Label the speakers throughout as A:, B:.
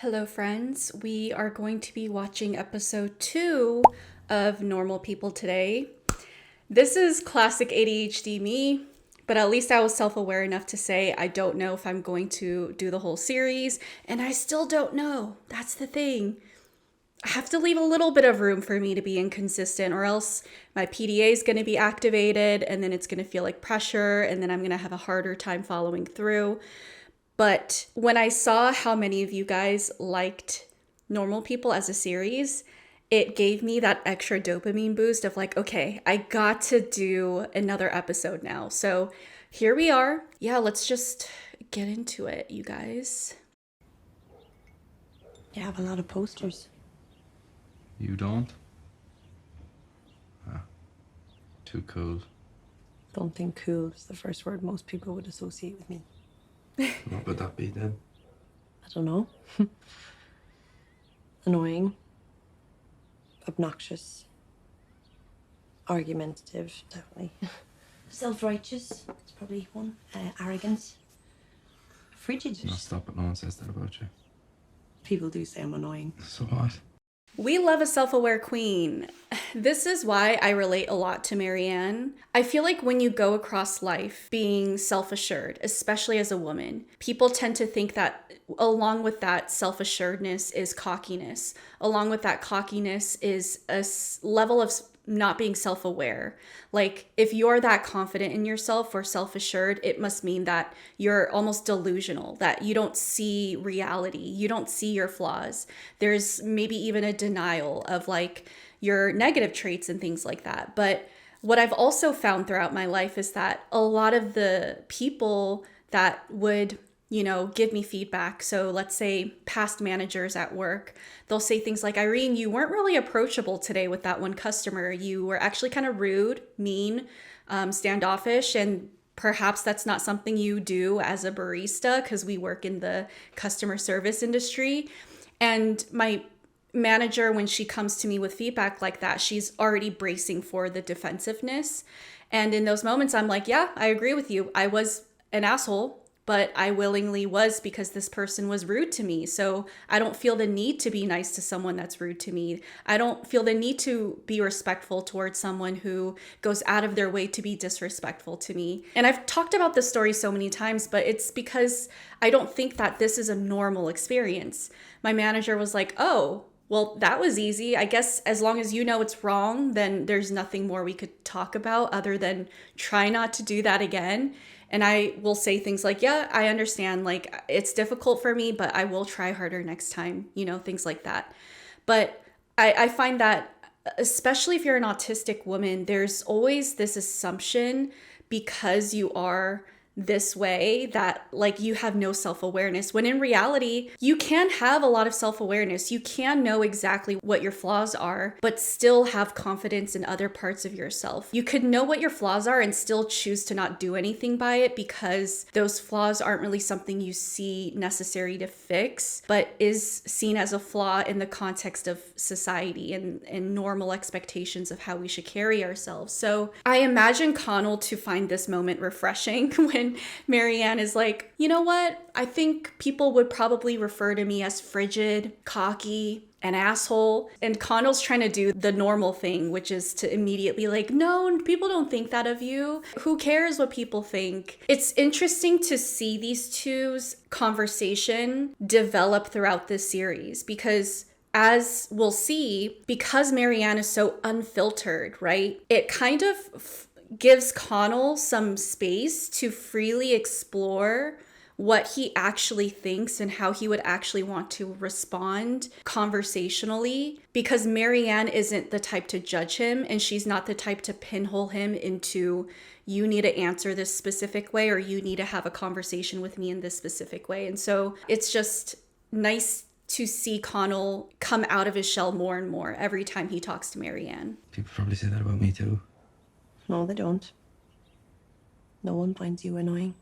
A: Hello, friends. We are going to be watching episode 2 of Normal People today. This is classic ADHD me, but at least I was self-aware enough to say I don't know if I'm going to do the whole series, and I still don't know. That's the thing. I have to leave a little bit of room for me to be inconsistent, or else my PDA is going to be activated, and then it's going to feel like pressure, and then I'm going to have a harder time following through. But when I saw how many of you guys liked Normal People as a series, it gave me that extra dopamine boost of like, okay, I got to do another episode now. So here we are. Yeah, let's just get into it, you guys.
B: You have a lot of posters.
C: You don't? Too cool.
B: Don't think cool is the first word most people would associate with me.
C: What would that be then?
B: I don't know. Annoying. Obnoxious. Argumentative, definitely. Self-righteous, it's probably one. Arrogant. Frigid.
C: No, stop it. No one says that about you.
B: People do say I'm annoying.
C: So what?
A: We love a self-aware queen. This is why I relate a lot to Marianne. I feel like when you go across life being self-assured, especially as a woman, people tend to think that along with that self-assuredness is cockiness. Along with that cockiness is a level of not being self-aware. Like if you're that confident in yourself or self-assured, it must mean that you're almost delusional, that you don't see reality, you don't see your flaws. There's maybe even a denial of like your negative traits and things like that. But what I've also found throughout my life is that a lot of the people that would give me feedback. So let's say past managers at work, they'll say things like, Irene, you weren't really approachable today with that one customer. You were actually kind of rude, mean, standoffish, and perhaps that's not something you do as a barista because we work in the customer service industry. And my manager, when she comes to me with feedback like that, she's already bracing for the defensiveness. And in those moments, I'm like, yeah, I agree with you. I was an asshole, but I willingly was because this person was rude to me. So I don't feel the need to be nice to someone that's rude to me. I don't feel the need to be respectful towards someone who goes out of their way to be disrespectful to me. And I've talked about this story so many times, but it's because I don't think that this is a normal experience. My manager was like, oh, well, that was easy. I guess as long as you know it's wrong, then there's nothing more we could talk about other than try not to do that again. And I will say things like, yeah, I understand, like it's difficult for me, but I will try harder next time, things like that. But I find that, especially if you're an autistic woman, there's always this assumption because you are this way that like you have no self-awareness, when in reality you can have a lot of self-awareness. You can know exactly what your flaws are but still have confidence in other parts of yourself. You could know what your flaws are and still choose to not do anything by it because those flaws aren't really something you see necessary to fix, but is seen as a flaw in the context of society and normal expectations of how we should carry ourselves. So I imagine Connell to find this moment refreshing when Marianne is like, you know what? I think people would probably refer to me as frigid, cocky, an asshole. And Connell's trying to do the normal thing, which is to immediately like, no, people don't think that of you. Who cares what people think? It's interesting to see these two's conversation develop throughout this series because as we'll see, because Marianne is so unfiltered, right? It kind of gives Connell some space to freely explore what he actually thinks and how he would actually want to respond conversationally, because Marianne isn't the type to judge him and she's not the type to pinhole him into you need to answer this specific way or you need to have a conversation with me in this specific way. And so it's just nice to see Connell come out of his shell more and more every time he talks to Marianne.
C: People probably say that about me too.
B: No, they don't. No one finds you annoying.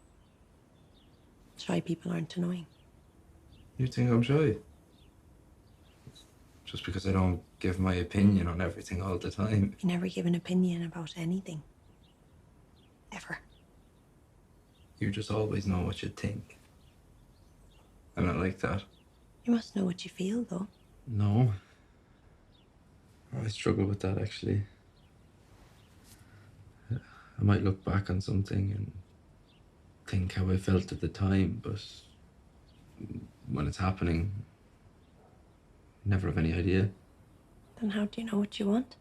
B: Shy people aren't annoying.
C: You think I'm shy? Just because I don't give my opinion on everything all the time.
B: You never give an opinion about anything. Ever.
C: You just always know what you think. I'm not like that.
B: You must know what you feel, though.
C: No. I struggle with that, actually. I might look back on something and think how I felt at the time, but when it's happening, never have any idea.
B: Then how do you know what you want?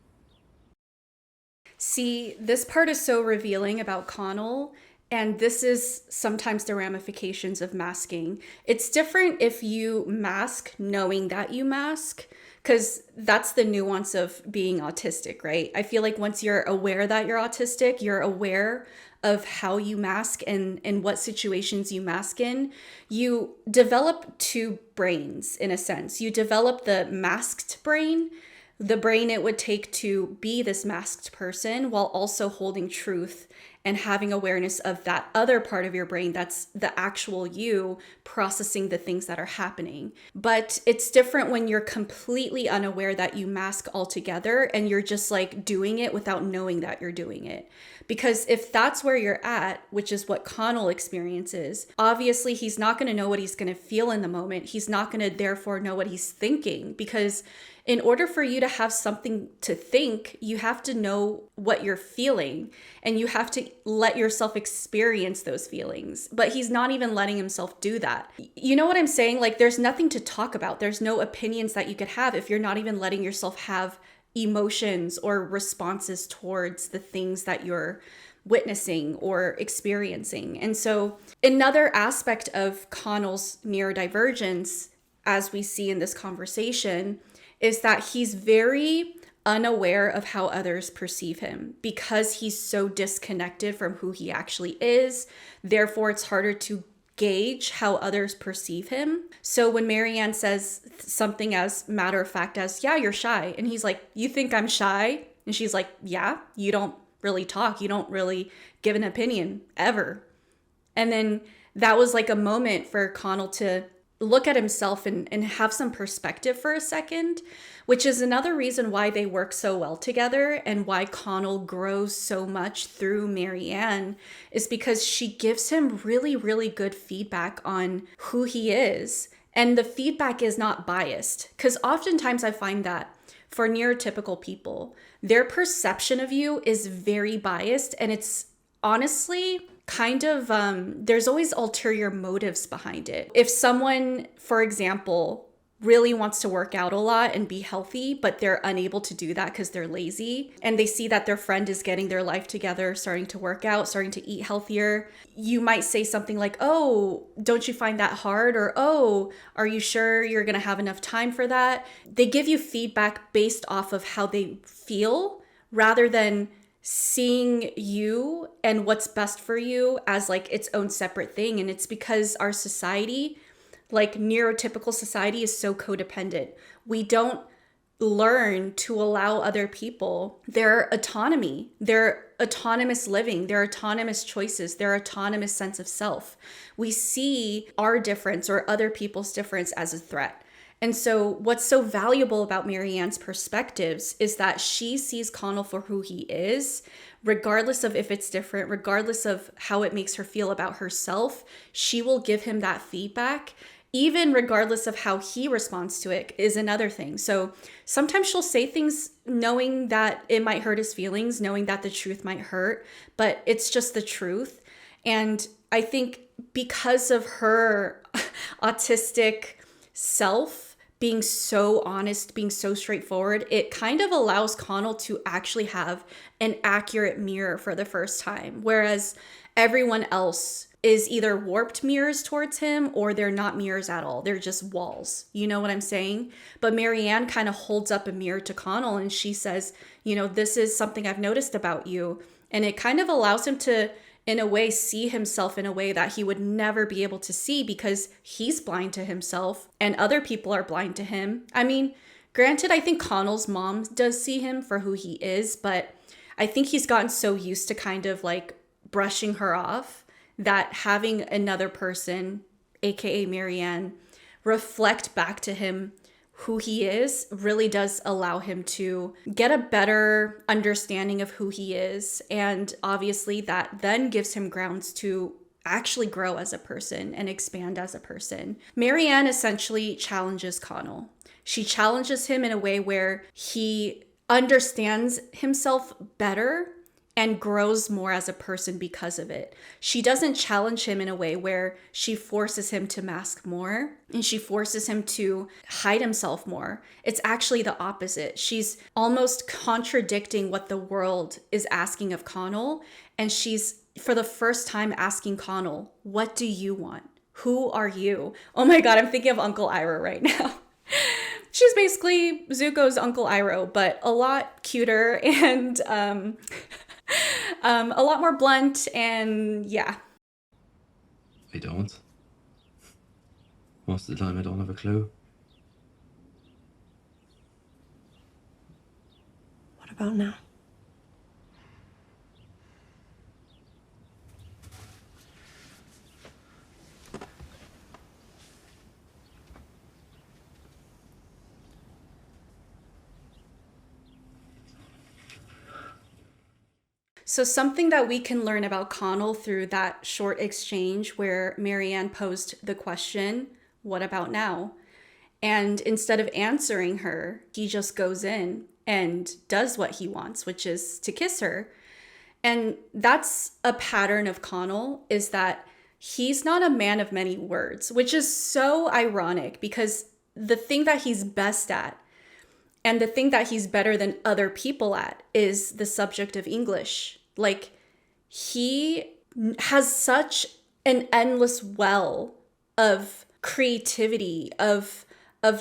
A: See, this part is so revealing about Connell, and this is sometimes the ramifications of masking. It's different if you mask knowing that you mask, because that's the nuance of being autistic, right? I feel like once you're aware that you're autistic, you're aware of how you mask and what situations you mask in, you develop two brains in a sense. You develop the masked brain, the brain it would take to be this masked person, while also holding truth and having awareness of that other part of your brain that's the actual you processing the things that are happening. But it's different when you're completely unaware that you mask altogether and you're just like doing it without knowing that you're doing it. Because if that's where you're at, which is what Connell experiences, obviously he's not going to know what he's going to feel in the moment. He's not going to therefore know what he's thinking, because in order for you to have something to think, you have to know what you're feeling and you have to let yourself experience those feelings. But he's not even letting himself do that. You know what I'm saying? Like, there's nothing to talk about. There's no opinions that you could have if you're not even letting yourself have emotions or responses towards the things that you're witnessing or experiencing. And so another aspect of Connell's neurodivergence, as we see in this conversation, is that he's very unaware of how others perceive him because he's so disconnected from who he actually is. Therefore, it's harder to gauge how others perceive him. So when Marianne says something as matter of fact as, yeah, you're shy. And he's like, you think I'm shy? And she's like, yeah, you don't really talk. You don't really give an opinion ever. And then that was like a moment for Connell to look at himself and have some perspective for a second, which is another reason why they work so well together and why Connell grows so much through Marianne, is because she gives him really, really good feedback on who he is. And the feedback is not biased, because oftentimes I find that for neurotypical people, their perception of you is very biased, and it's honestly kind of, there's always ulterior motives behind it. If someone, for example, really wants to work out a lot and be healthy, but they're unable to do that because they're lazy, and they see that their friend is getting their life together, starting to work out, starting to eat healthier, you might say something like, oh, don't you find that hard? Or, oh, are you sure you're going to have enough time for that? They give you feedback based off of how they feel rather than seeing you and what's best for you as like its own separate thing. And it's because our society, like neurotypical society, is so codependent. We don't learn to allow other people their autonomy, their autonomous living, their autonomous choices, their autonomous sense of self. We see our difference or other people's difference as a threat. And so what's so valuable about Marianne's perspectives is that she sees Connell for who he is, regardless of if it's different, regardless of how it makes her feel about herself. She will give him that feedback, even regardless of how he responds to it is another thing. So sometimes she'll say things knowing that it might hurt his feelings, knowing that the truth might hurt, but it's just the truth. And I think because of her autistic self being so honest, being so straightforward, it kind of allows Connell to actually have an accurate mirror for the first time. Whereas everyone else is either warped mirrors towards him or they're not mirrors at all. They're just walls. You know what I'm saying? But Marianne kind of holds up a mirror to Connell and she says, you know, this is something I've noticed about you. And it kind of allows him to, in a way, see himself in a way that he would never be able to see because he's blind to himself and other people are blind to him. I mean, granted, I think Connell's mom does see him for who he is, but I think he's gotten so used to kind of like brushing her off that having another person, aka Marianne, reflect back to him who he is really does allow him to get a better understanding of who he is. And obviously that then gives him grounds to actually grow as a person and expand as a person. Marianne essentially challenges Connell. She challenges him in a way where he understands himself better and grows more as a person because of it. She doesn't challenge him in a way where she forces him to mask more and she forces him to hide himself more. It's actually the opposite. She's almost contradicting what the world is asking of Connell, and she's, for the first time, asking Connell, what do you want? Who are you? Oh my God, I'm thinking of Uncle Iroh right now. She's basically Zuko's Uncle Iroh, but a lot cuter and a lot more blunt, and yeah.
C: I don't. Most of the time I don't have a clue.
B: What about now?
A: So something that we can learn about Connell through that short exchange where Marianne posed the question, what about now? And instead of answering her, he just goes in and does what he wants, which is to kiss her. And that's a pattern of Connell, is that he's not a man of many words, which is so ironic because the thing that he's best at and the thing that he's better than other people at is the subject of English. Like, he has such an endless well of creativity, of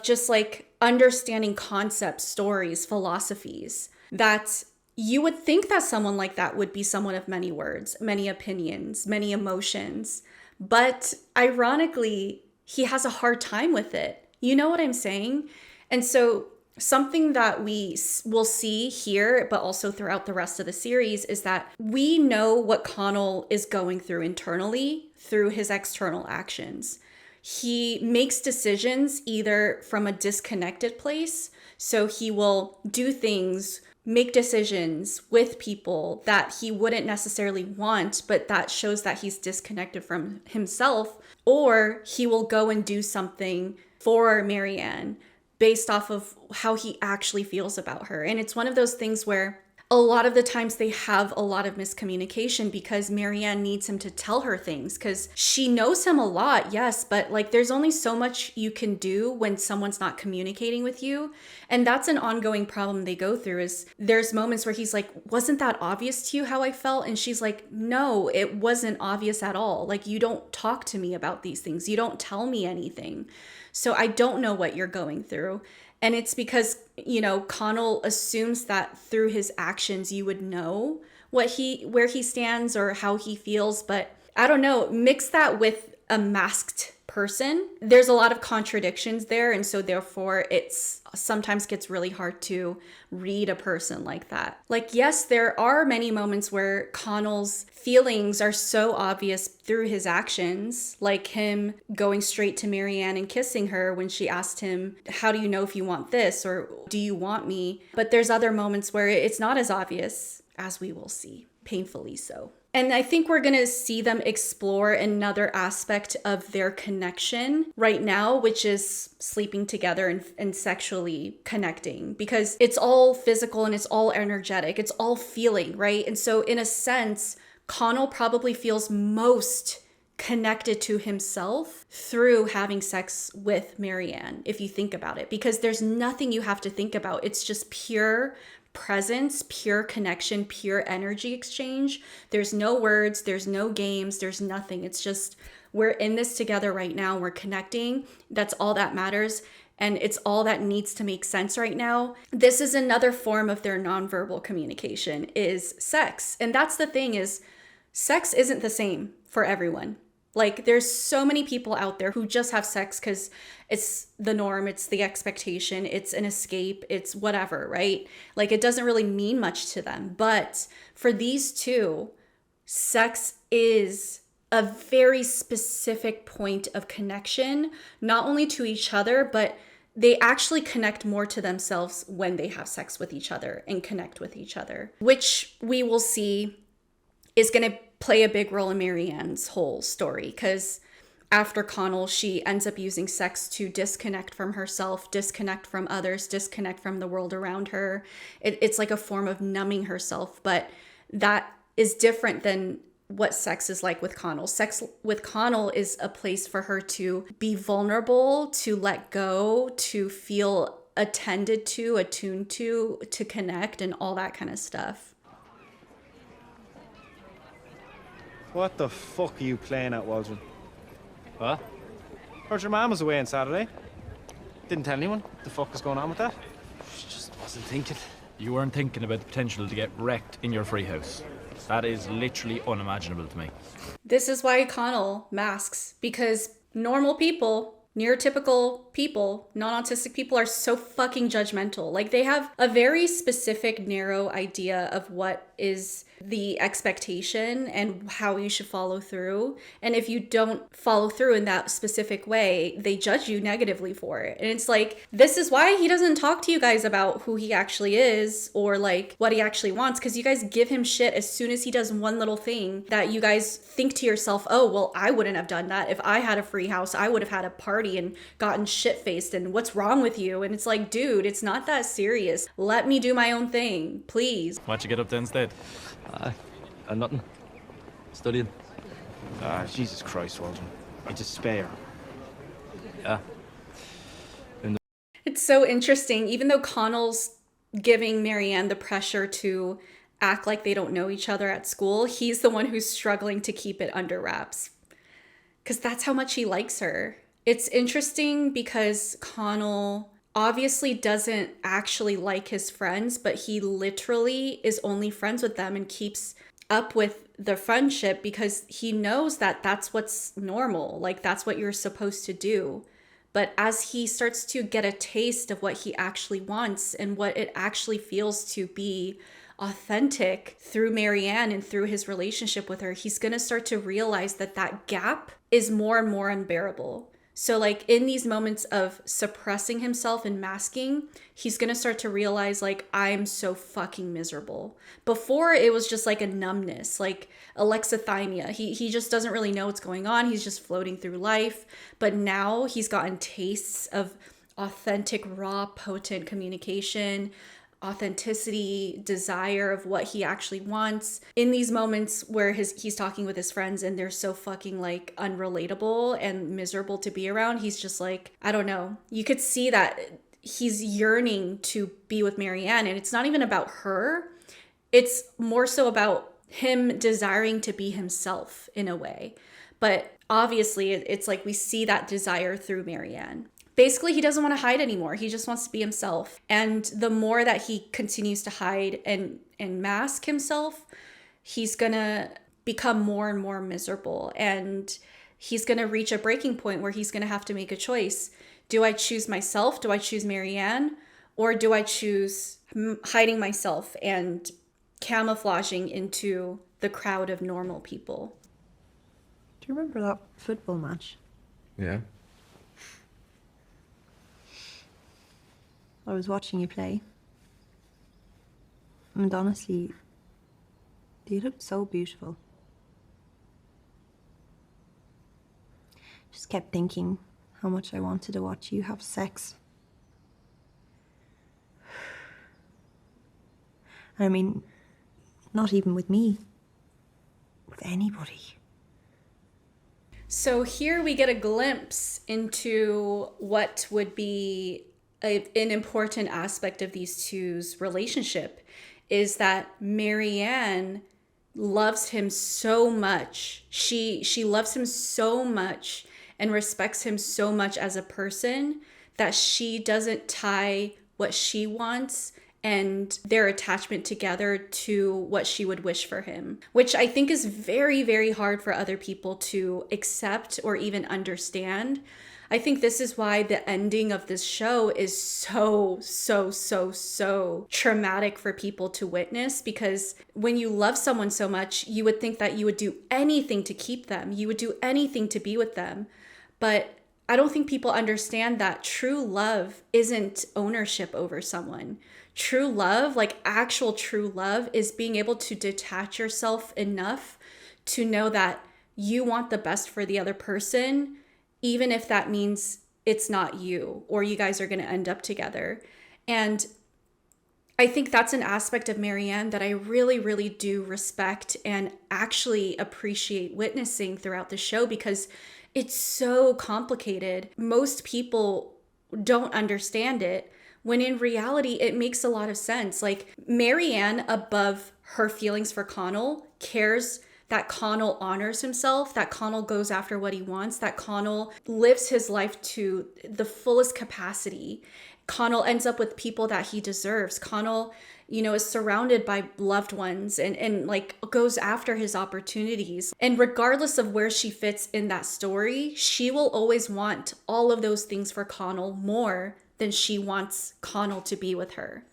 A: just like understanding concepts, stories, philosophies, that you would think that someone like that would be someone of many words, many opinions, many emotions. But ironically, he has a hard time with it. You know what I'm saying? And so something that we will see here, but also throughout the rest of the series, is that we know what Connell is going through internally through his external actions. He makes decisions either from a disconnected place, so he will do things, make decisions with people that he wouldn't necessarily want, but that shows that he's disconnected from himself, or he will go and do something for Marianne based off of how he actually feels about her. And it's one of those things where a lot of the times they have a lot of miscommunication because Marianne needs him to tell her things because she knows him a lot, yes, but like there's only so much you can do when someone's not communicating with you. And that's an ongoing problem they go through. Is there's moments where he's like, wasn't that obvious to you how I felt? And she's like, no, it wasn't obvious at all. Like, you don't talk to me about these things. You don't tell me anything. So I don't know what you're going through. And it's because, you know, Connell assumes that through his actions, you would know where he stands or how he feels. But I don't know, mix that with a masked person. There's a lot of contradictions there. And so therefore it's sometimes gets really hard to read a person like that. Like, yes, there are many moments where Connell's feelings are so obvious through his actions, like him going straight to Marianne and kissing her when she asked him, how do you know if you want this, or do you want me? But there's other moments where it's not as obvious, as we will see, painfully so. And I think we're going to see them explore another aspect of their connection right now, which is sleeping together and sexually connecting, because it's all physical and it's all energetic. It's all feeling, right? And so in a sense, Connell probably feels most connected to himself through having sex with Marianne, if you think about it, because there's nothing you have to think about. It's just pure presence, pure connection, pure energy exchange. There's no words, there's no games, there's nothing. It's just, we're in this together right now. We're connecting. That's all that matters. And it's all that needs to make sense right now. This is another form of their nonverbal communication, is sex. And that's the thing, is sex isn't the same for everyone. Like, there's so many people out there who just have sex because it's the norm, it's the expectation, it's an escape, it's whatever, right? Like, it doesn't really mean much to them. But for these two, sex is a very specific point of connection, not only to each other, but they actually connect more to themselves when they have sex with each other and connect with each other, which we will see is going to play a big role in Marianne's whole story, because after Connell, she ends up using sex to disconnect from herself, disconnect from others, disconnect from the world around her. It's like a form of numbing herself, but that is different than what sex is like with Connell. Sex with Connell is a place for her to be vulnerable, to let go, to feel attended to, attuned to connect, and all that kind of stuff.
D: What the fuck are you playing at, Waldron?
E: What?
D: Heard your mom was away on Saturday. Didn't tell anyone. What the fuck is going on with that?
E: She just wasn't thinking. You weren't thinking about the potential to get wrecked in your free house. That is literally unimaginable to me.
A: This is why Connell masks, because normal people, neurotypical people, non-autistic people are so fucking judgmental. Like, they have a very specific, narrow idea of what is the expectation and how you should follow through. And if you don't follow through in that specific way, they judge you negatively for it. And it's like, this is why he doesn't talk to you guys about who he actually is or like what he actually wants, because you guys give him shit as soon as he does one little thing that you guys think to yourself, oh, well, I wouldn't have done that. If I had a free house, I would have had a party and gotten shit-faced, and what's wrong with you? And it's like, dude, it's not that serious. Let me do my own thing, please.
E: Why'd you get up then instead?
C: Nothing. Studying.
D: Ah, Jesus Christ, Waldron. I despair.
C: Yeah.
A: It's so interesting. Even though Connell's giving Marianne the pressure to act like they don't know each other at school, he's the one who's struggling to keep it under wraps, because that's how much he likes her. It's interesting because Connell obviously doesn't actually like his friends, but he literally is only friends with them and keeps up with the friendship because he knows that that's what's normal. Like, that's what you're supposed to do. But as he starts to get a taste of what he actually wants and what it actually feels to be authentic through Marianne and through his relationship with her, he's going to start to realize that that gap is more and more unbearable. So like in these moments of suppressing himself and masking, he's going to start to realize like, I'm so fucking miserable. Before it was just like a numbness, like alexithymia. He just doesn't really know what's going on. He's just floating through life. But now he's gotten tastes of authentic, raw, potent communication, authenticity, desire of what he actually wants. In these moments where he's talking with his friends and they're so fucking like unrelatable and miserable to be around, he's just like, I don't know. You could see that he's yearning to be with Marianne, and it's not even about her. It's more so about him desiring to be himself in a way. But obviously it's like we see that desire through Marianne. Basically, he doesn't want to hide anymore. He just wants to be himself. And the more that he continues to hide and mask himself, he's going to become more and more miserable. And he's going to reach a breaking point where he's going to have to make a choice. Do I choose myself? Do I choose Marianne? Or do I choose hiding myself and camouflaging into the crowd of normal people?
B: Do you remember that football match?
C: Yeah.
B: I was watching you play. And honestly, you looked so beautiful. Just kept thinking how much I wanted to watch you have sex. I mean, not even with me. With anybody.
A: So here we get a glimpse into what would be an important aspect of these two's relationship, is that Marianne loves him so much. She loves him so much and respects him so much as a person that she doesn't tie what she wants and their attachment together to what she would wish for him, which I think is very, very hard for other people to accept or even understand. I think this is why the ending of this show is so traumatic for people to witness, because when you love someone so much, you would think that you would do anything to keep them. You would do anything to be with them. But I don't think people understand that true love isn't ownership over someone. True love, like actual true love, is being able to detach yourself enough to know that you want the best for the other person, even if that means it's not you or you guys are going to end up together. And I think that's an aspect of Marianne that I really, really do respect and actually appreciate witnessing throughout the show, because it's so complicated. Most people don't understand it, when in reality, it makes a lot of sense. Like, Marianne, above her feelings for Connell, cares that Connell honors himself, that Connell goes after what he wants, that Connell lives his life to the fullest capacity. Connell ends up with people that he deserves. Connell, is surrounded by loved ones and like goes after his opportunities. And regardless of where she fits in that story, she will always want all of those things for Connell more than she wants Connell to be with her.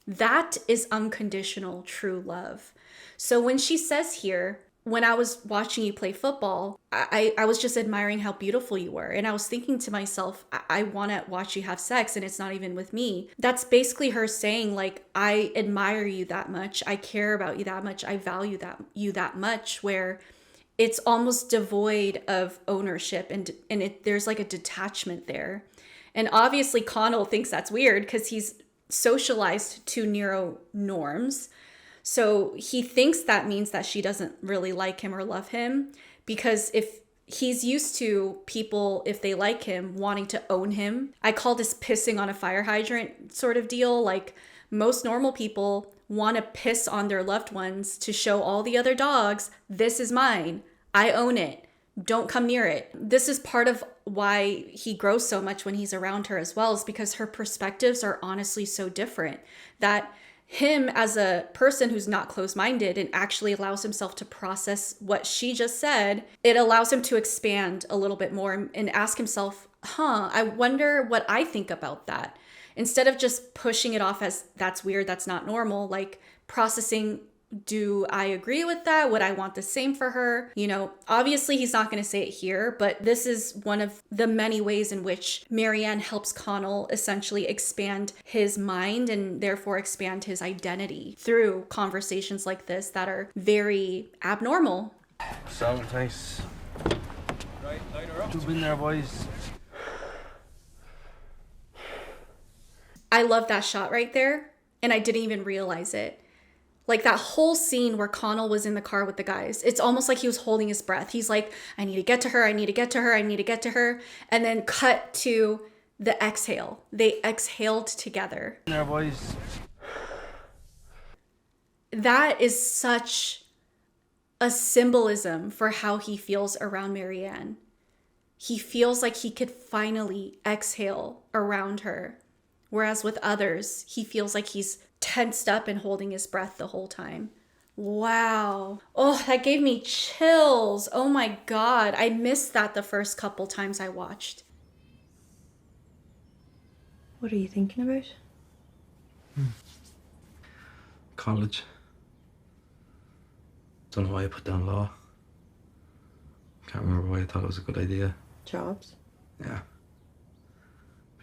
A: That is unconditional true love. So when she says here, when I was watching you play football, I was just admiring how beautiful you were. And I was thinking to myself, I want to watch you have sex, and it's not even with me. That's basically her saying, like, I admire you that much. I care about you that much. I value you that much, where it's almost devoid of ownership. And there's like a detachment there. And obviously Connell thinks that's weird because he's socialized to neuro norms. So he thinks that means that she doesn't really like him or love him, because if he's used to people, if they like him, wanting to own him. I call this pissing on a fire hydrant sort of deal. Like, most normal people want to piss on their loved ones to show all the other dogs, this is mine. I own it. Don't come near it. This is part of why he grows so much when he's around her as well, is because her perspectives are honestly so different, that him as a person who's not closed-minded and actually allows himself to process what she just said, it allows him to expand a little bit more and ask himself, I wonder what I think about that. Instead of just pushing it off as that's weird, that's not normal, like processing, do I agree with that? Would I want the same for her? Obviously he's not going to say it here, but this is one of the many ways in which Marianne helps Connell essentially expand his mind and therefore expand his identity through conversations like this that are very abnormal.
C: So, thanks.
D: Right, line her up.
C: You've been there, boys.
A: I love that shot right there, and I didn't even realize it. Like, that whole scene where Connell was in the car with the guys, it's almost like he was holding his breath. He's like, I need to get to her, I need to get to her, I need to get to her. And then cut to the exhale. They exhaled together.
C: There, boys.
A: That is such a symbolism for how he feels around Marianne. He feels like he could finally exhale around her. Whereas with others, he feels like he's tensed up and holding his breath the whole time. Wow. Oh, that gave me chills. Oh my God. I missed that the first couple times I watched.
B: What are you thinking about?
C: College. Don't know why I put down law. Can't remember why I thought it was a good idea.
B: Jobs?
C: Yeah.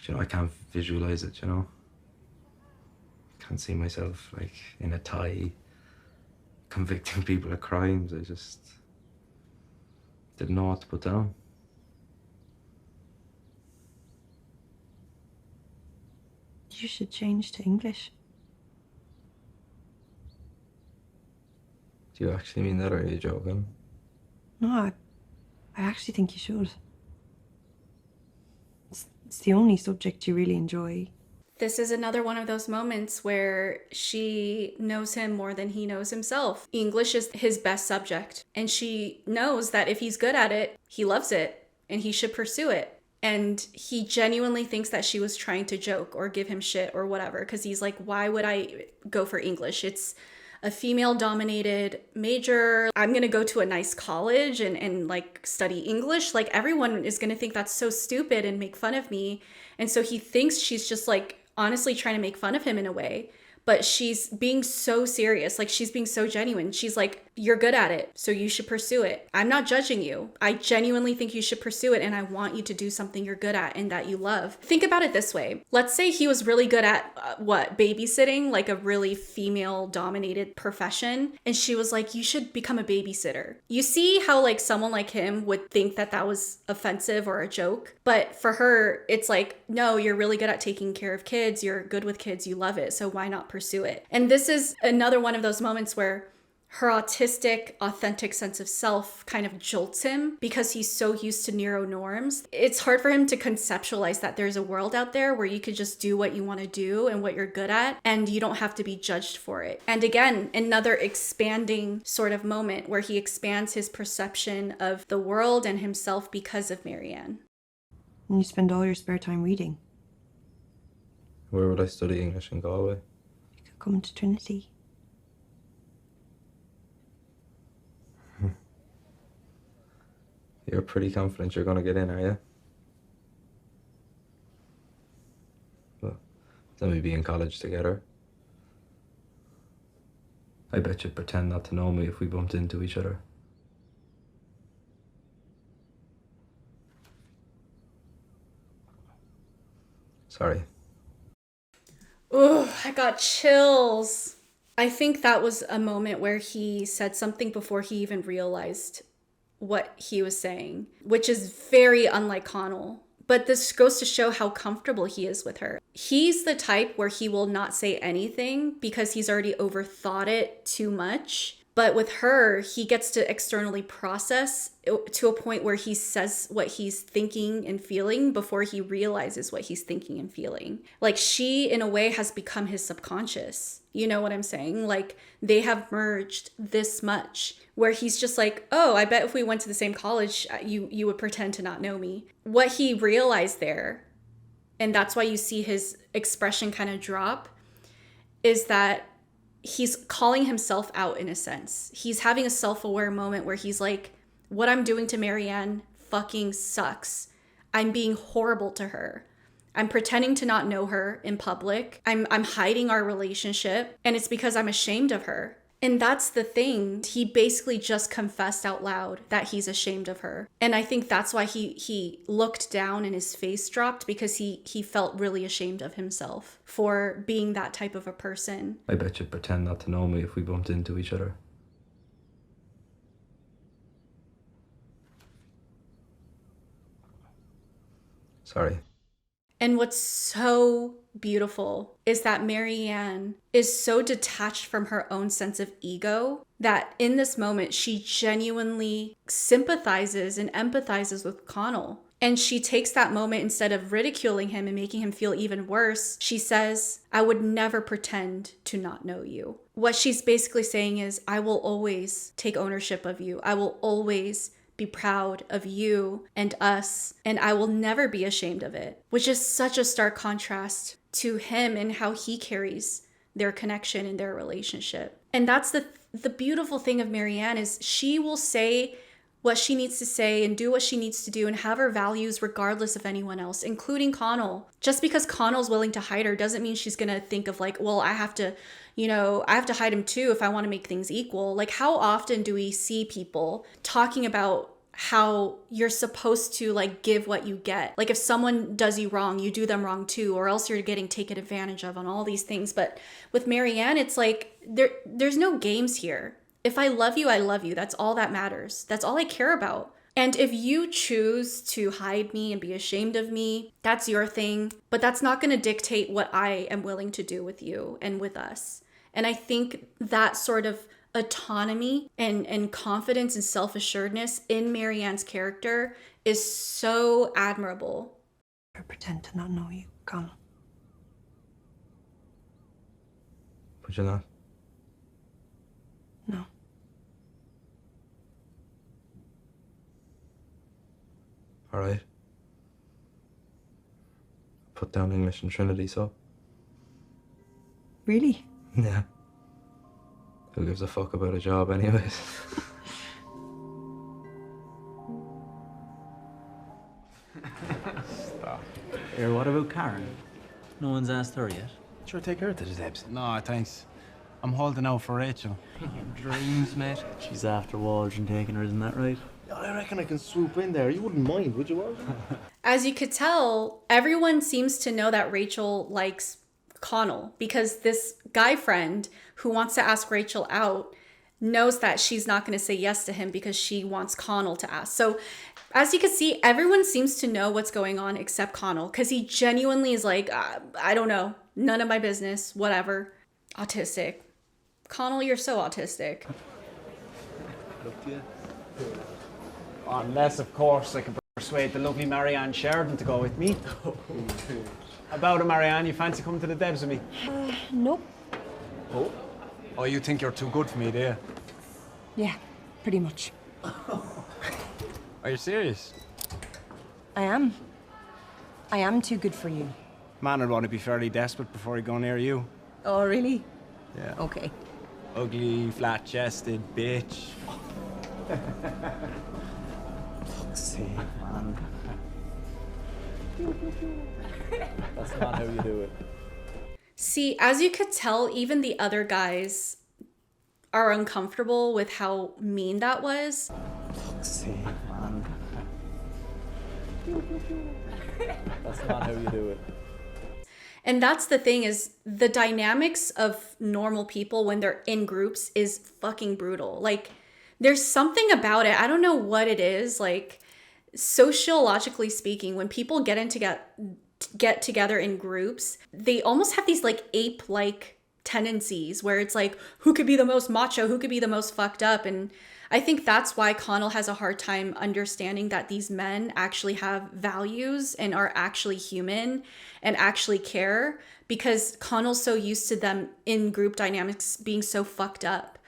C: But I can't visualize it, Can't see myself like in a tie convicting people of crimes. I just didn't know what to put down.
B: You should change to English.
C: Do you actually mean that, or are you joking?
B: No, I actually think you should. It's the only subject you really enjoy.
A: This is another one of those moments where she knows him more than he knows himself. English is his best subject, and she knows that if he's good at it, he loves it, and he should pursue it. And he genuinely thinks that she was trying to joke or give him shit or whatever, because he's like, why would I go for English? It's a female-dominated major. I'm gonna go to a nice college and like study English. Like, everyone is gonna think that's so stupid and make fun of me. And so he thinks she's just like honestly trying to make fun of him in a way. but she's being so serious. Like, she's being so genuine. She's like, you're good at it, so you should pursue it. I'm not judging you. I genuinely think you should pursue it, and I want you to do something you're good at and that you love. Think about it this way. Let's say he was really good at babysitting, like a really female dominated profession, and she was like, you should become a babysitter. You see how like someone like him would think that that was offensive or a joke, but for her it's like, no, you're really good at taking care of kids, you're good with kids, you love it, so why not pursue it? And this is another one of those moments where her autistic, authentic sense of self kind of jolts him because he's so used to neuro norms. It's hard for him to conceptualize that there's a world out there where you could just do what you want to do and what you're good at, and you don't have to be judged for it. And again, another expanding sort of moment where he expands his perception of the world and himself because of Marianne.
B: And you spend all your spare time reading.
C: Where would I study English in Galway?
B: You could come to Trinity.
C: You're pretty confident you're going to get in, are you? Well, then we'd be in college together. I bet you'd pretend not to know me if we bumped into each other. Sorry.
A: Ooh, I got chills. I think that was a moment where he said something before he even realized what he was saying, which is very unlike Connell. But this goes to show how comfortable he is with her. He's the type where he will not say anything because he's already overthought it too much. But with her, he gets to externally process to a point where he says what he's thinking and feeling before he realizes what he's thinking and feeling. Like, she, in a way, has become his subconscious. You know what I'm saying? Like, they have merged this much where he's just like, oh, I bet if we went to the same college, you would pretend to not know me. What he realized there, and that's why you see his expression kind of drop, is that he's calling himself out in a sense. He's having a self-aware moment where he's like, what I'm doing to Marianne fucking sucks. I'm being horrible to her. I'm pretending to not know her in public. I'm hiding our relationship, and it's because I'm ashamed of her. And that's the thing. He basically just confessed out loud that he's ashamed of her. And I think that's why he looked down and his face dropped, because he felt really ashamed of himself for being that type of a person.
C: I bet you'd pretend not to know me if we bumped into each other. Sorry.
A: And what's so beautiful is that Marianne is so detached from her own sense of ego that in this moment, she genuinely sympathizes and empathizes with Connell. And she takes that moment, instead of ridiculing him and making him feel even worse, she says, I would never pretend to not know you. What she's basically saying is, I will always take ownership of you. I will always be proud of you and us, and I will never be ashamed of it, which is such a stark contrast to him and how he carries their connection and their relationship. And that's the beautiful thing of Marianne, is she will say what she needs to say and do what she needs to do and have her values regardless of anyone else, including Connell. Just because Connell's willing to hide her doesn't mean she's gonna think of like, well, I have to hide him too if I want to make things equal. Like, how often do we see people talking about how you're supposed to like give what you get? Like, if someone does you wrong, you do them wrong too, or else you're getting taken advantage of on all these things. But with Marianne, it's like there's no games here. If I love you, I love you. That's all that matters. That's all I care about. And if you choose to hide me and be ashamed of me, that's your thing. But that's not going to dictate what I am willing to do with you and with us. And I think that sort of autonomy and confidence and self-assuredness in Marianne's character is so admirable.
B: I pretend to not know you, Connell.
C: But you're not.
B: No.
C: All right. Put down English in Trinity, so.
B: Really?
C: Yeah. Who gives a fuck about a job anyways?
F: Stop. Here, what about Karen? No one's asked her yet.
D: Sure, take her to the Debs.
F: No, thanks. I'm holding out for Rachel.
D: Dreams, mate.
E: She's after Waldron taking her, isn't that right?
D: I reckon I can swoop in there. You wouldn't mind, would you, Wal?
A: As you could tell, everyone seems to know that Rachel likes Connell because this guy friend who wants to ask Rachel out knows that she's not going to say yes to him because she wants Connell to ask. So as you can see, everyone seems to know what's going on except Connell because he genuinely is like, I don't know, none of my business, whatever. Autistic. Connell, you're so autistic.
F: Unless, of course, I can persuade the lovely Marianne Sheridan to go with me. About it, Marianne, you fancy coming to the Debs with me?
B: Nope.
F: Oh? Oh, you think you're too good for me, do you?
B: Yeah, pretty much.
F: Are you serious?
B: I am. I am too good for you.
F: Man, I'd want to be fairly desperate before he go near you.
B: Oh, really?
F: Yeah.
B: Okay.
F: Ugly, flat-chested bitch.
E: Fuck's sake, man. That's not how you do it.
A: See, as you could tell, even the other guys are uncomfortable with how mean that was.
E: Fuck's sake, man. That's not how you do it.
A: And that's the thing is the dynamics of normal people when they're in groups is fucking brutal. Like there's something about it. I don't know what it is. Like sociologically speaking, when people get together in groups, they almost have these like ape-like tendencies where it's like, who could be the most macho? Who could be the most fucked up? And I think that's why Connell has a hard time understanding that these men actually have values and are actually human and actually care, because Connell's so used to them in group dynamics being so fucked up.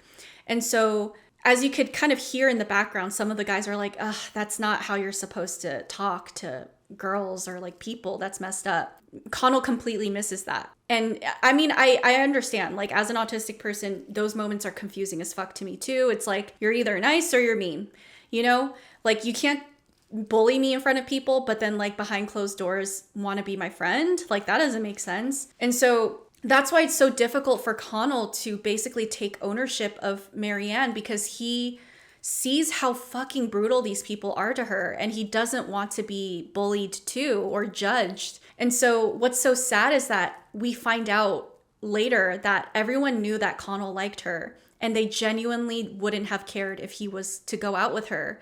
A: And so as you could kind of hear in the background, some of the guys are like, ugh, that's not how you're supposed to talk to girls or like people. That's messed up. Connell completely misses that. And I mean, I understand, like as an autistic person, those moments are confusing as fuck to me too. It's like, you're either nice or you're mean, you know, like you can't bully me in front of people, but then like behind closed doors want to be my friend. Like that doesn't make sense. And so that's why it's so difficult for Connell to basically take ownership of Marianne, because he sees how fucking brutal these people are to her and he doesn't want to be bullied too or judged. And so what's so sad is that we find out later that everyone knew that Connell liked her and they genuinely wouldn't have cared if he was to go out with her.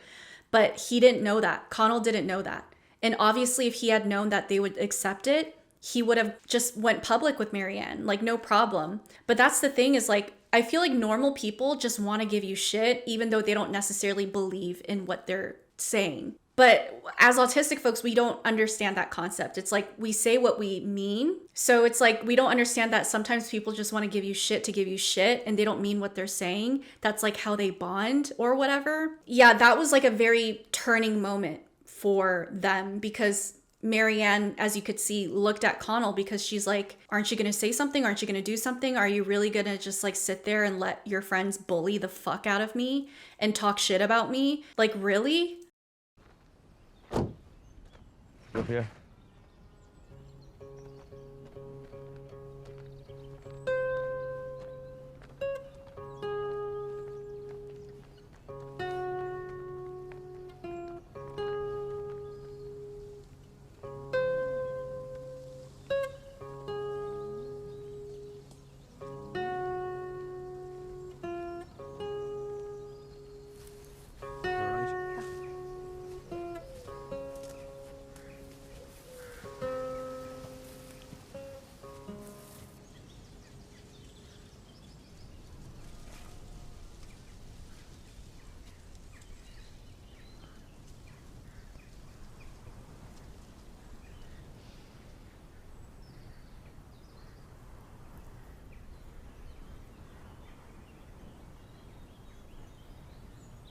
A: But he didn't know that. Connell didn't know that. And obviously if he had known that they would accept it, he would have just went public with Marianne, like no problem. But that's the thing is like, I feel like normal people just want to give you shit, even though they don't necessarily believe in what they're saying. But as autistic folks, we don't understand that concept. It's like we say what we mean. So it's like we don't understand that sometimes people just want to give you shit to give you shit and they don't mean what they're saying. That's like how they bond or whatever. Yeah, that was like a very turning moment for them, because Marianne, as you could see, looked at Connell because she's like, aren't you going to say something? Aren't you going to do something? Are you really going to just like sit there and let your friends bully the fuck out of me and talk shit about me? Like, really?
E: Up here.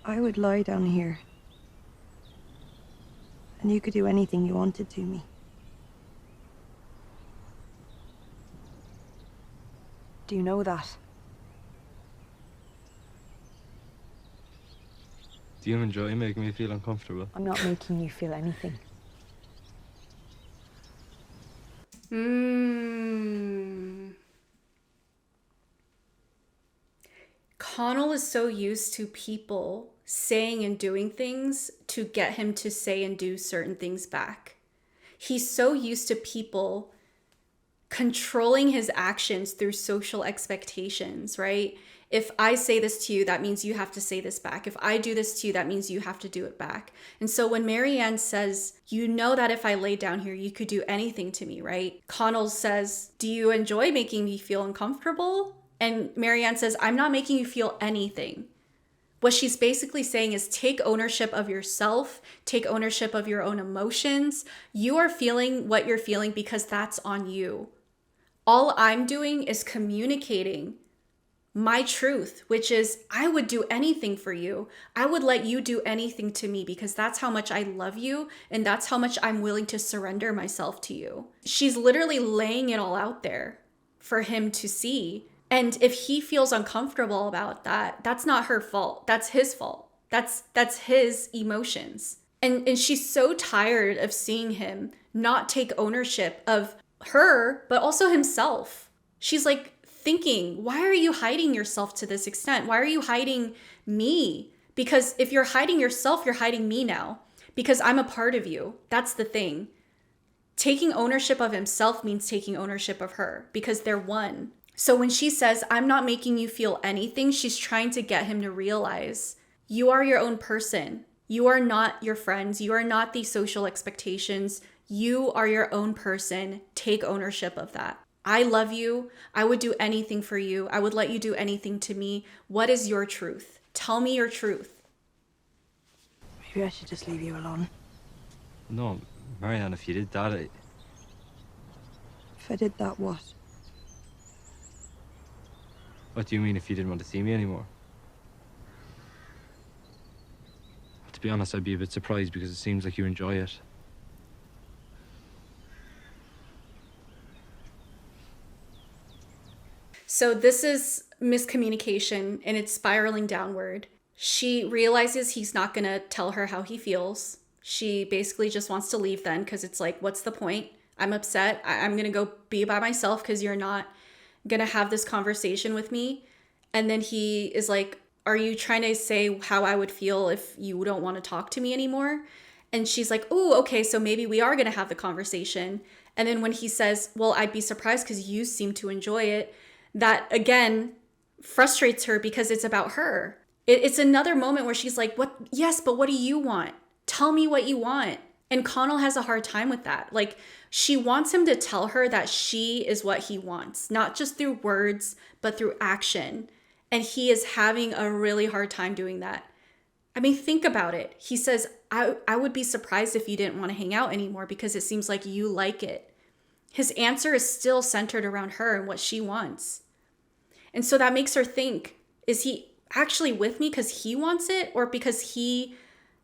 B: I would lie down here. And you could do anything you wanted to me. Do you know that?
C: Do you enjoy making me feel uncomfortable?
B: I'm not making you feel anything.
A: Connell is so used to people saying and doing things to get him to say and do certain things back. He's so used to people controlling his actions through social expectations, right? If I say this to you, that means you have to say this back. If I do this to you, that means you have to do it back. And so when Marianne says, you know that if I lay down here, you could do anything to me, right? Connell says, do you enjoy making me feel uncomfortable? And Marianne says, I'm not making you feel anything. What she's basically saying is take ownership of yourself, take ownership of your own emotions. You are feeling what you're feeling because that's on you. All I'm doing is communicating my truth, which is I would do anything for you. I would let you do anything to me because that's how much I love you and that's how much I'm willing to surrender myself to you. She's literally laying it all out there for him to see. And if he feels uncomfortable about that, that's not her fault. That's his fault. That's his emotions. And she's so tired of seeing him not take ownership of her, but also himself. She's like thinking, why are you hiding yourself to this extent? Why are you hiding me? Because if you're hiding yourself, you're hiding me now because I'm a part of you. That's the thing. Taking ownership of himself means taking ownership of her because they're one. So when she says, I'm not making you feel anything, she's trying to get him to realize you are your own person. You are not your friends. You are not these social expectations. You are your own person. Take ownership of that. I love you. I would do anything for you. I would let you do anything to me. What is your truth? Tell me your truth.
B: Maybe I should just leave you alone.
C: No, Marianne, if you did that,
B: If I did that, what?
C: what do you mean if you didn't want to see me anymore? To be honest, I'd be a bit surprised because it seems like you enjoy it.
A: So this is miscommunication and it's spiraling downward. She realizes he's not going to tell her how he feels. She basically just wants to leave then because it's like, what's the point? I'm upset. I'm going to go be by myself because you're not going to have this conversation with me. And then he is like, are you trying to say how I would feel if you don't want to talk to me anymore? And she's like, oh, okay, so maybe we are going to have the conversation. And then when he says, well, I'd be surprised because you seem to enjoy it, that again frustrates her because it's about her. It's another moment where she's like, what? Yes, but what do you want? Tell me what you want. And Connell has a hard time with that. Like, she wants him to tell her that she is what he wants, not just through words, but through action. And he is having a really hard time doing that. I mean, think about it. He says, I would be surprised if you didn't want to hang out anymore because it seems like you like it. His answer is still centered around her and what she wants. And so that makes her think, is he actually with me because he wants it or because he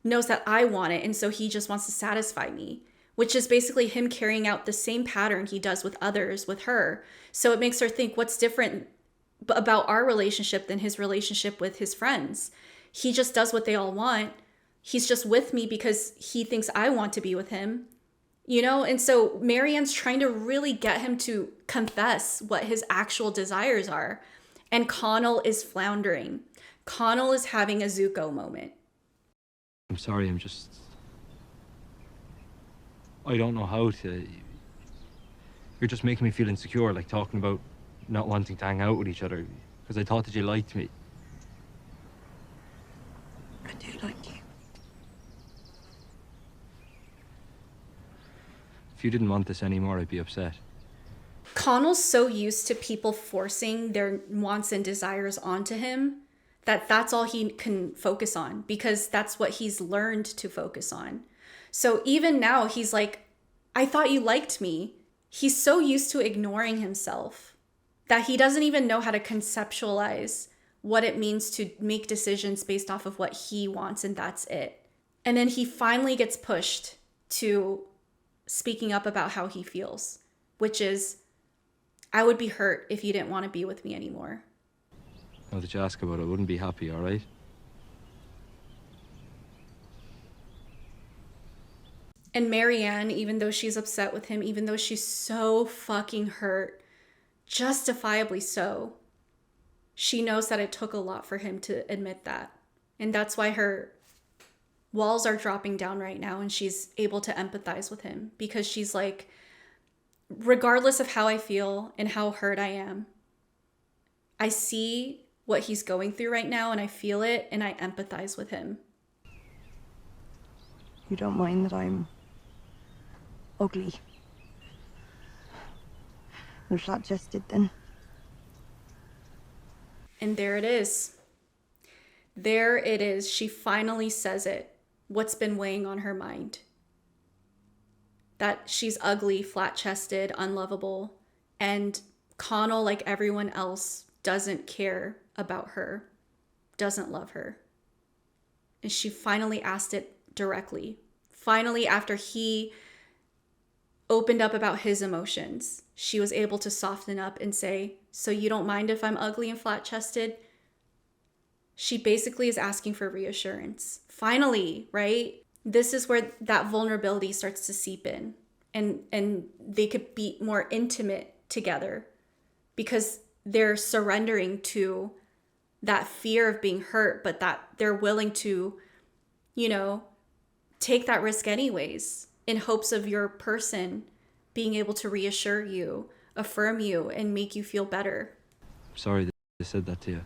A: knows that I want it and so he just wants to satisfy me? Which is basically him carrying out the same pattern he does with others with her. So it makes her think, what's different about our relationship than his relationship with his friends? He just does what they all want. He's just with me because he thinks I want to be with him. You know, and so Marianne's trying to really get him to confess what his actual desires are. And Connell is floundering. Connell is having a Zuko moment.
C: I'm sorry, I don't know how to... You're just making me feel insecure, like talking about not wanting to hang out with each other, because I thought that you liked me.
B: I do like you.
C: If you didn't want this anymore, I'd be upset.
A: Connell's so used to people forcing their wants and desires onto him that that's all he can focus on because that's what he's learned to focus on. So even now he's like, I thought you liked me. He's so used to ignoring himself that he doesn't even know how to conceptualize what it means to make decisions based off of what he wants, and that's it. And then he finally gets pushed to speaking up about how he feels, which is, I would be hurt if you didn't want to be with me anymore.
C: Now that you ask about it, I wouldn't be happy, all right?
A: And Marianne, even though she's upset with him, even though she's so fucking hurt, justifiably so, She knows that it took a lot for him to admit that. And that's why her walls are dropping down right now, and she's able to empathize with him, because she's like, regardless of how I feel and how hurt I am, I see what he's going through right now and I feel it and I empathize with him.
B: You don't mind that I'm ugly and flat-chested then?
A: And there it is. There it is. She finally says it. What's been weighing on her mind. That she's ugly, flat-chested, unlovable. And Connell, like everyone else, doesn't care about her, doesn't love her. And she finally asked it directly. Finally, after he opened up about his emotions, she was able to soften up and say, so you don't mind if I'm ugly and flat-chested? She basically is asking for reassurance. Finally, right? This is where that vulnerability starts to seep in, and they could be more intimate together because they're surrendering to that fear of being hurt, but that they're willing to, you know, take that risk anyways in hopes of your person being able to reassure you, affirm you, and make you feel better.
C: I'm sorry that they said that to you.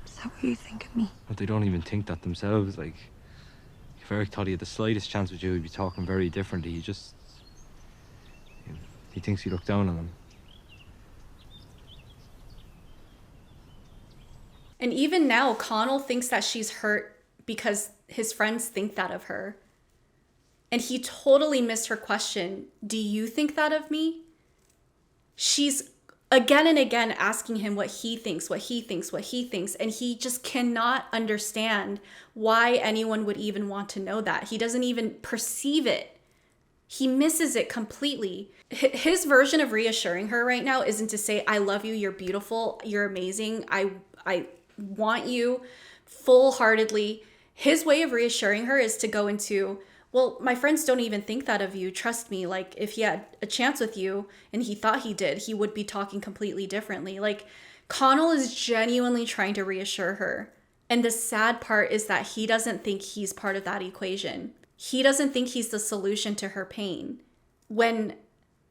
B: Is that what you think of me?
C: But they don't even think that themselves. Like, if Eric thought he had the slightest chance with you, he'd be talking very differently. He thinks you look down on him.
A: And even now, Connell thinks that she's hurt because his friends think that of her. And he totally missed her question. Do you think that of me? She's again and again asking him what he thinks, what he thinks, what he thinks. And he just cannot understand why anyone would even want to know that. He doesn't even perceive it. He misses it completely. His version of reassuring her right now isn't to say, I love you, you're beautiful, you're amazing, I want you full-heartedly. His way of reassuring her is to go into, well, my friends don't even think that of you. Trust me, like if he had a chance with you and he thought he did, he would be talking completely differently. Like Connell is genuinely trying to reassure her. And the sad part is that he doesn't think he's part of that equation. He doesn't think he's the solution to her pain. When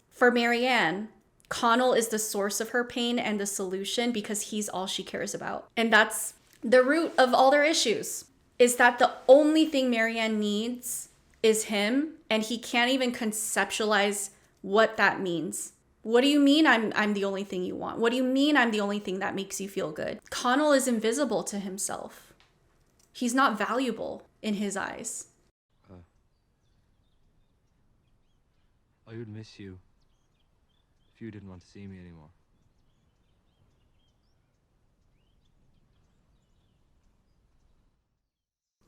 A: for Marianne, Connell is the source of her pain and the solution because he's all she cares about. And that's the root of all their issues, is that the only thing Marianne needs is him, and he can't even conceptualize what that means. What do you mean I'm the only thing you want? What do you mean I'm the only thing that makes you feel good? Connell is invisible to himself. He's not valuable in his eyes.
C: I would miss you if you didn't want to see me anymore.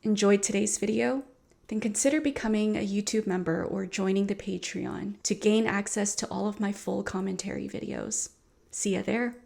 A: Enjoyed today's video? Then consider becoming a YouTube member or joining the Patreon to gain access to all of my full commentary videos. See ya there.